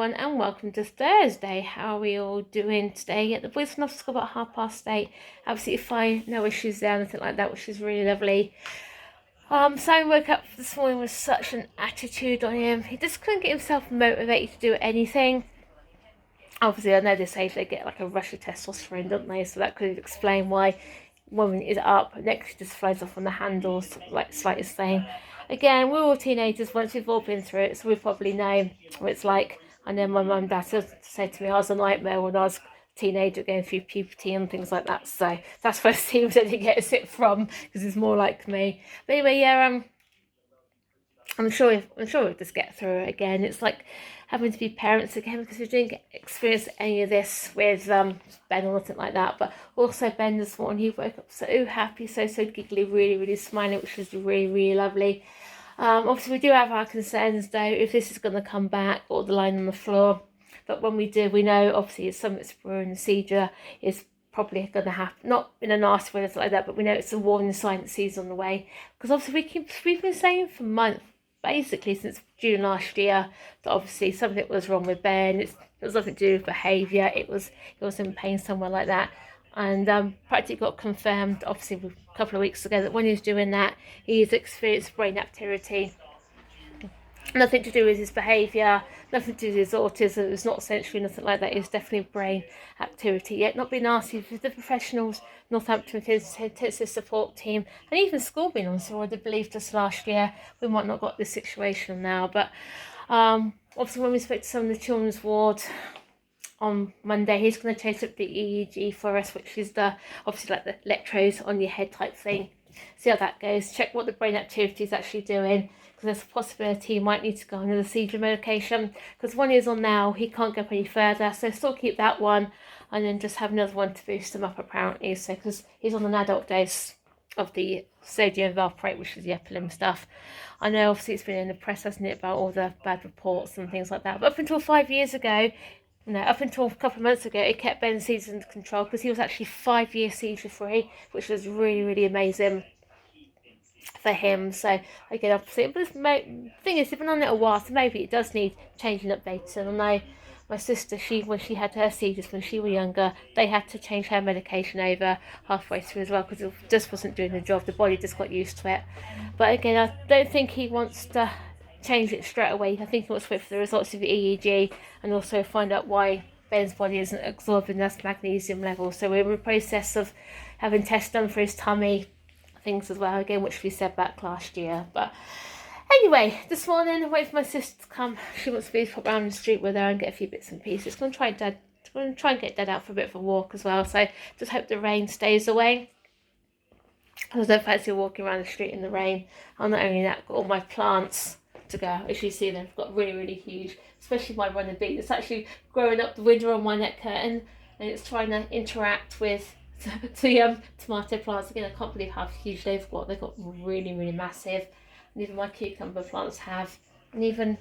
everyone, and welcome to Thursday. How are we all doing today? The boys went off to school about 8:30. Absolutely fine, no issues there, anything like that, which is really lovely. Simon woke up this morning with such an attitude on him. He just couldn't get himself motivated to do anything. Obviously, I know this age they get like a rush of testosterone, don't they? So that could explain why one minute is up, next he just flies off on the handles, like slightest thing. Again, we're all teenagers once, we've all been through it, so we probably know what it's like. I know my mum and dad said to me I was a nightmare when I was a teenager going through puberty and things like that, so that's where Steve didn't get it from, because he's more like me. But anyway, yeah, I'm sure we'll just get through it again. It's like having to be parents again, because we didn't experience any of this with Ben or nothing like that. But also Ben this morning, he woke up so happy, so giggly, really smiling, which was really lovely. Obviously we do have our concerns though, if this is going to come back or the line on the floor. But when we do, we know obviously it's something that's brewing. The seizure is probably going to happen, not in a nasty way or like that, but we know it's a warning sign that seizure on the way. Because obviously we've been saying for months, basically since June last year, that obviously something was wrong with Ben. It was nothing to do with behaviour. It was in pain somewhere like that, and practically got confirmed obviously a couple of weeks ago that when he was doing that, he's experienced brain activity. Nothing to do with his behaviour, nothing to do with his autism. It was not sensory, nothing like that. It was definitely brain activity. Yet not being nasty with the professionals, Northampton Intensive Support Team, and even school being on. So I'd have believed us last year we might not got this situation now. But obviously when we spoke to some of the children's ward on Monday, he's going to chase up the EEG for us, which is the obviously like the electrodes on your head type thing. See how that goes. Check what the brain activity is actually doing, because there's a possibility he might need to go on the seizure medication, because one he's on now, he can't go any further, so still keep that one and then just have another one to boost him up apparently. So because he's on an adult dose of the sodium valproate, which is the epilim stuff. I know obviously it's been in the press, hasn't it, about all the bad reports and things like that, but up until 5 years ago, up until a couple of months ago, it kept Ben's seizures under control, because he was actually 5 years seizure free, which was really amazing for him. So again, obviously, but the thing is, it's been on it a while, so maybe it does need changing, updating. And I know my sister, when she had her seizures when she was younger, they had to change her medication over halfway through as well, because it just wasn't doing the job. The body just got used to it. But again, I don't think he wants to change it straight away. I think he wants to wait for the results of the EEG and also find out why Ben's body isn't absorbing enough magnesium levels. So we're in the process of having tests done for his tummy, things as well, again, which we said back last year. But anyway, this morning I waited for my sister to come. She wants to be pop around the street with her and get a few bits and pieces. Going to try and get Dad out for a bit of a walk as well. So just hope the rain stays away, because I don't fancy walking around the street in the rain. And not only that, I've got all my plants to go. As you see, they've got really huge, especially my running beet. It's actually growing up the window on my net curtain, and it's trying to interact with the tomato plants. Again, I can't believe how huge they've got. They've got really massive, and even my cucumber plants have, and even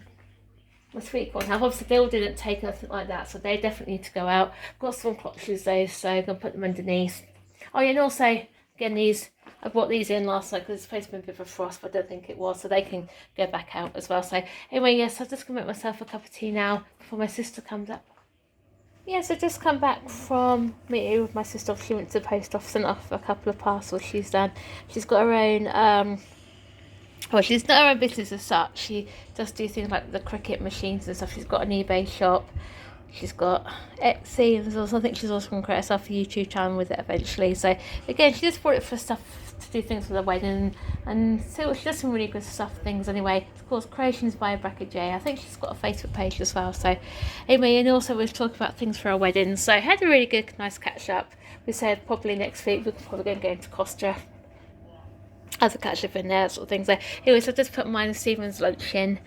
my sweet corn have. Obviously they all didn't take nothing like that, so they definitely need to go out. Got some crotches though, so I'm going to put them underneath. Oh yeah, and also again, I brought these in last night because it's supposed to be a bit of a frost, but I don't think it was, so they can go back out as well. So anyway, yes, I'm just going to make myself a cup of tea now before my sister comes up. Yes, I just come back from meeting with my sister. She went to the post office and off a couple of parcels she's done. She's got her own, well, she's not her own business as such. She does do things like the cricket machines and stuff. She's got an eBay shop. She's got Etsy, and I think she's also going to create herself a YouTube channel with it eventually. So again, she just bought it for stuff to do things for the wedding, and so she does some really good stuff things anyway. Of course, Creations by Bracket J. I think she's got a Facebook page as well. So anyway, and also we're talking about things for our wedding. So I had a really good, nice catch up. We said probably next week we're probably going to go into Costa as a catch up in there, sort of things. So anyway, so I just put mine and Stephen's lunch in.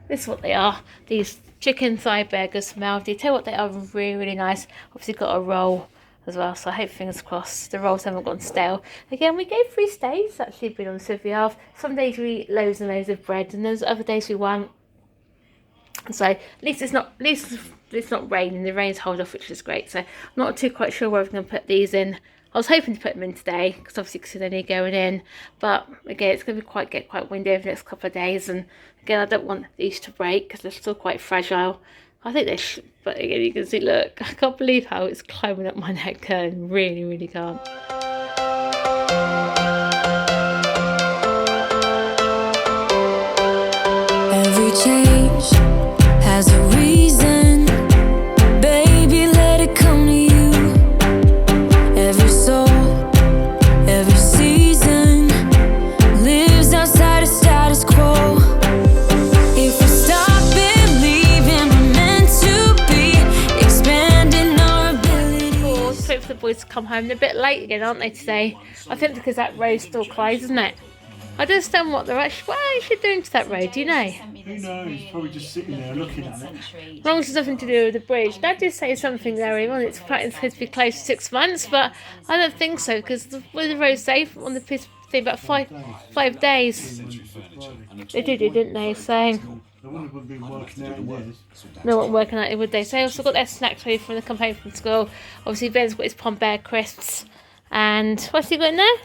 This is what they are. These chicken thigh burgers from Aldi. Tell you what, they are really nice. Obviously got a roll as well, so I hope, fingers crossed, the rolls haven't gone stale. Again, we gave 3 days, actually, being honest with you. Some days we eat loads and loads of bread, and there's other days we won't. So at least it's not raining. The rain's hold off, which is great. So I'm not too quite sure where we're going to put these in I was hoping to put them in today because obviously because they're only going in, but again it's going to get quite windy over the next couple of days, and again I don't want these to break because they're still quite fragile. I think they should, but again you can see, look, I can't believe how it's climbing up my neck and really can't. Every change has a reason, baby, let it come to you. Every soul, every season lives outside of status quo. If we stop believing we're meant to be, expanding our ability. Let's wait for the boys to come home. They're a bit late again, aren't they, today? I think because that road's still closed, isn't it? I don't understand what they're actually doing to that road, do you know? Who knows? Probably just sitting there looking at it. As long as it's nothing to do with the bridge. Dad did say something there earlier on. It's supposed to be closed for 6 months, but I don't think so because the road safe on the piece thing about 5 days. They did, didn't they? So They wouldn't have been working out in this. no one working out it, would they? So they also got their snacks ready when they come home from school. Obviously Ben's got his Pom Bear crisps, and what's he got in there?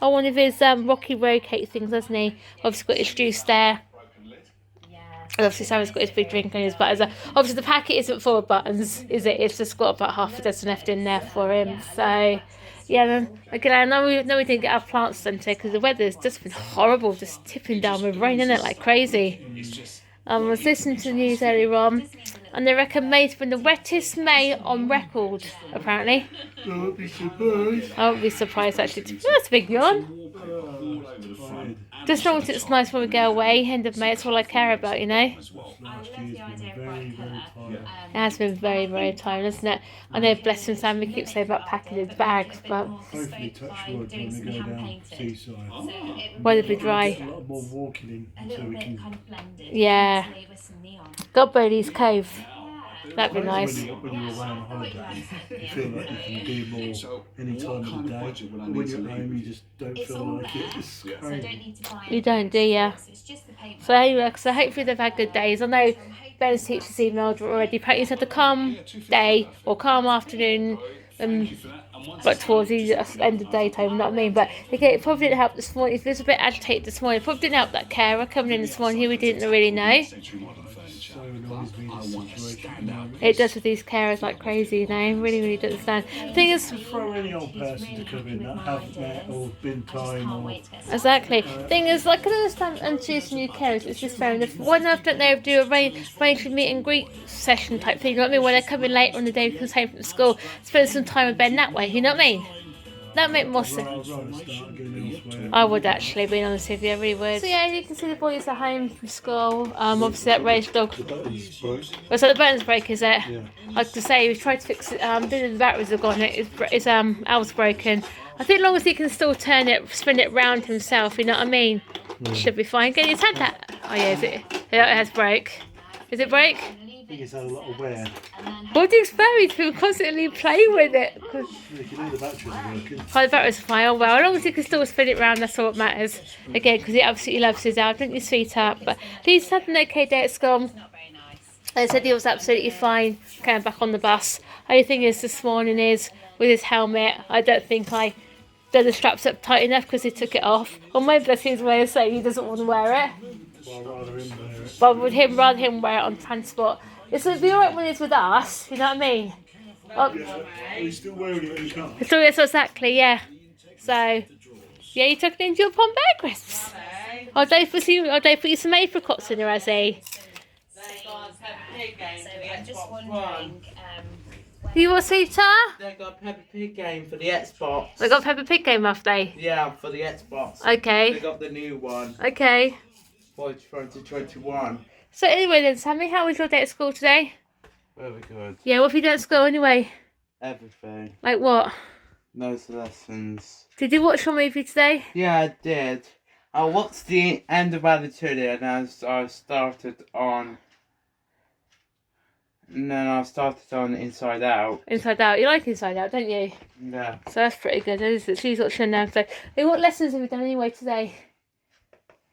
Oh, one of his Rocky Road cake things, hasn't he? Obviously got his juice there. And obviously Sam's got his big drink and his butters. Obviously the packet isn't full of buttons, is it? It's just got about half a dozen left in there for him. So, yeah, then, again, I know we didn't get our plants done today because the weather's just been horrible, just tipping down with rain in it like crazy. I was listening to the news earlier on, and they reckon May's been the wettest May on record, apparently. Don't be surprised. I won't be surprised actually. That's a big yawn. Just as long as it's nice when we go away, end of May, it's all I care about, you know. Last year's been very tired. It has been very tiring, isn't it? I know bless him, Sammy keeps saying about packing his bags, but Hopefully, touch wood, when we go down seaside. weather be dry. A lot more walking in so we can. Yeah. Got Bodie's Cove. That'd be nice. When you're away on holiday, you feel like you can do more any time of the day. But when you're at home, you just don't feel like it. It's crazy. You don't, do you? So anyway, so hopefully they've had good days. I know Ben's teacher's emailed already. Apparently said the calm day or calm afternoon, but towards the end of daytime, you know what I mean? But again, it probably didn't help this morning. If it was a bit agitated this morning, it probably didn't help that carer coming in this morning who we didn't really know. So annoys me, this situation. It does with these carers like crazy, you know. Really don't understand. Thing is, For any old person to come in that haven't met or been time or. exactly. Thing is, like, I can understand introducing new carers. It's just fair enough. Why not don't they do a arrange a meet and greet session type thing? You know what I mean? Where they come in later on the day because home from school, spend some time with Ben that way. You know what I mean? That make more sense. I would actually, being honest with you, I really would. So yeah, you can see the boys are home from school. Obviously that raised dog. Was that the button's broke? Is it? Yeah. Like to say, we tried to fix it. The batteries have gone. It's Al's broken. I think as long as he can still turn it, spin it round himself, you know what I mean? It should be fine. Get his head that. Oh yeah, is it? Yeah, it has broke. Is it broke? I think it's had a lot of wear. What do you expect? People constantly play with it. You can hear the batteries are working. Oh, the battery's fine. Oh well, as long as he can still spin it round, that's all that matters. Again, because he absolutely loves his Al, don't you, sweetheart? But he's had an okay day at school. They said he was absolutely fine coming back on the bus. Only thing is this morning is with his helmet, I don't think I did the straps up tight enough because he took it off. Or maybe that's his way of saying he doesn't want to wear it. Well, rather him wear it. But with him, rather him wear it on transport. It'll be alright when he's with us, you know what I mean? He's still wearing it in the car. So yes, exactly, yeah. So, yeah, you took it into your Pom Bear crisps. I'll day put you some apricots in there, has he? I'm just wondering, You what, sweetheart? they got Peppa Pig game for the Xbox. They got Peppa Pig game, have they? Yeah, for the Xbox. Okay. They got the new one Okay. for 2021. So anyway then, Sammy, how was your day at school today? Very good. Yeah, what have you done at school anyway? Everything. Like what? Most lessons. Did you watch your movie today? Yeah, I did. I watched the end of Ratatouille and I started on Inside Out. Inside Out. You like Inside Out, don't you? Yeah. So that's pretty good, isn't it? She's watching now. So, hey, what lessons have you done anyway today?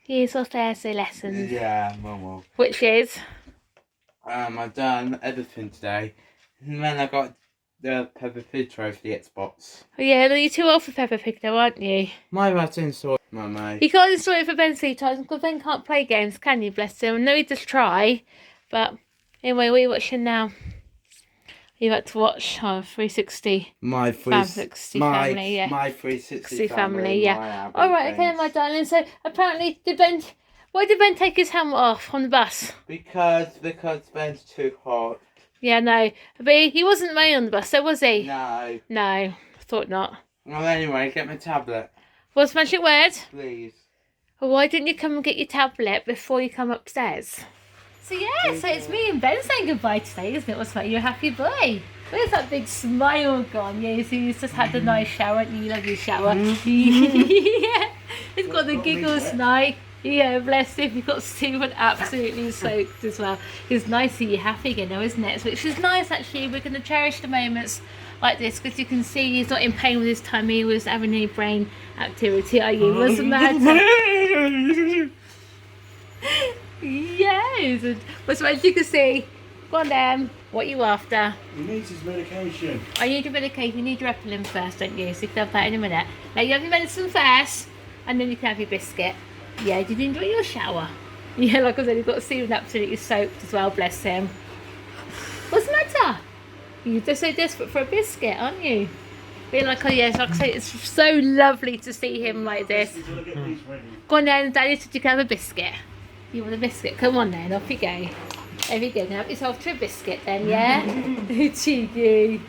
Years or Thursday lessons. Yeah, Momo. Which is? I've done everything today. And then I got the Peppa Pig trophy Xbox. Oh, yeah, no, you're too old for Peppa Pig though, aren't you? My rat's installed, Mummy. You can't install it for Ben times because Ben can't play games, can you? Bless him. I know he does try, but anyway, what are you watching now? You about to watch 360. My 360 family, yeah. My 360 family, yeah. yeah. Alright, okay, my darling. So apparently, why did Ben take his helmet off on the bus? Because Ben's too hot. Yeah, no. But he wasn't made on the bus, so was he? No. No, I thought not. Well, anyway, get my tablet. What's magic word? Please. Well, why didn't you come and get your tablet before you come upstairs? So yeah, so it's me and Ben saying goodbye today, isn't it? What's about you, a happy boy? Where's that big smile gone? Yeah, so you just had a nice shower, and you love your shower. Yeah, he's got the giggles tonight. Yeah, bless him. You've got Stephen absolutely soaked as well. It's nice to see you happy again now, isn't it? Which is nice actually. We're going to cherish the moments like this because you can see he's not in pain with his tummy, he was having any brain activity, are you? Wasn't that? Yes. But as you can see, go on then. What are you after? He needs his medication. Oh, you need your medication. You need your Epilin first, don't you? So you can have that in a minute. Now you have your medicine first, and then you can have your biscuit. Yeah, did you enjoy your shower? Yeah, like I said, you've got Stephen absolutely soaked as well, bless him. What's the matter? You're just so desperate for a biscuit, aren't you? Being like, oh yes, like I say, it's so lovely to see him like this. Go on then, Daddy said you can have a biscuit. You want a biscuit? Come on then, off you go. There you go, now have yourself to a biscuit then, yeah? Cheeky.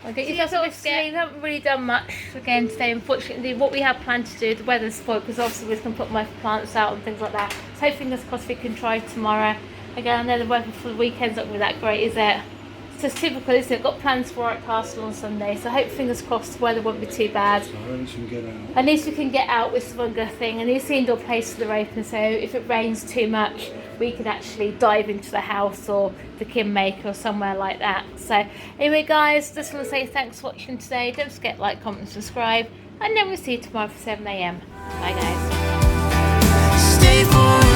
I'll get yourself a biscuit. We haven't really done much again today, unfortunately. What we had planned to do, the weather's spoiled because obviously we can put my plants out and things like that. So fingers crossed we can try tomorrow. Again, I know the weather for the weekend's not really that great, is it? It's just typical, isn't it? Got plans for Warwick Castle on Sunday, so I hope fingers crossed the weather won't be too bad. So at least we can get out. At least we can get out with one good thing. And these indoor places are open, so if it rains too much, we can actually dive into the house or the Kinmaker or somewhere like that. So anyway guys, just want to say thanks for watching today. Don't forget to like, comment and subscribe. And then we'll see you tomorrow for 7 AM. Bye guys. Stay for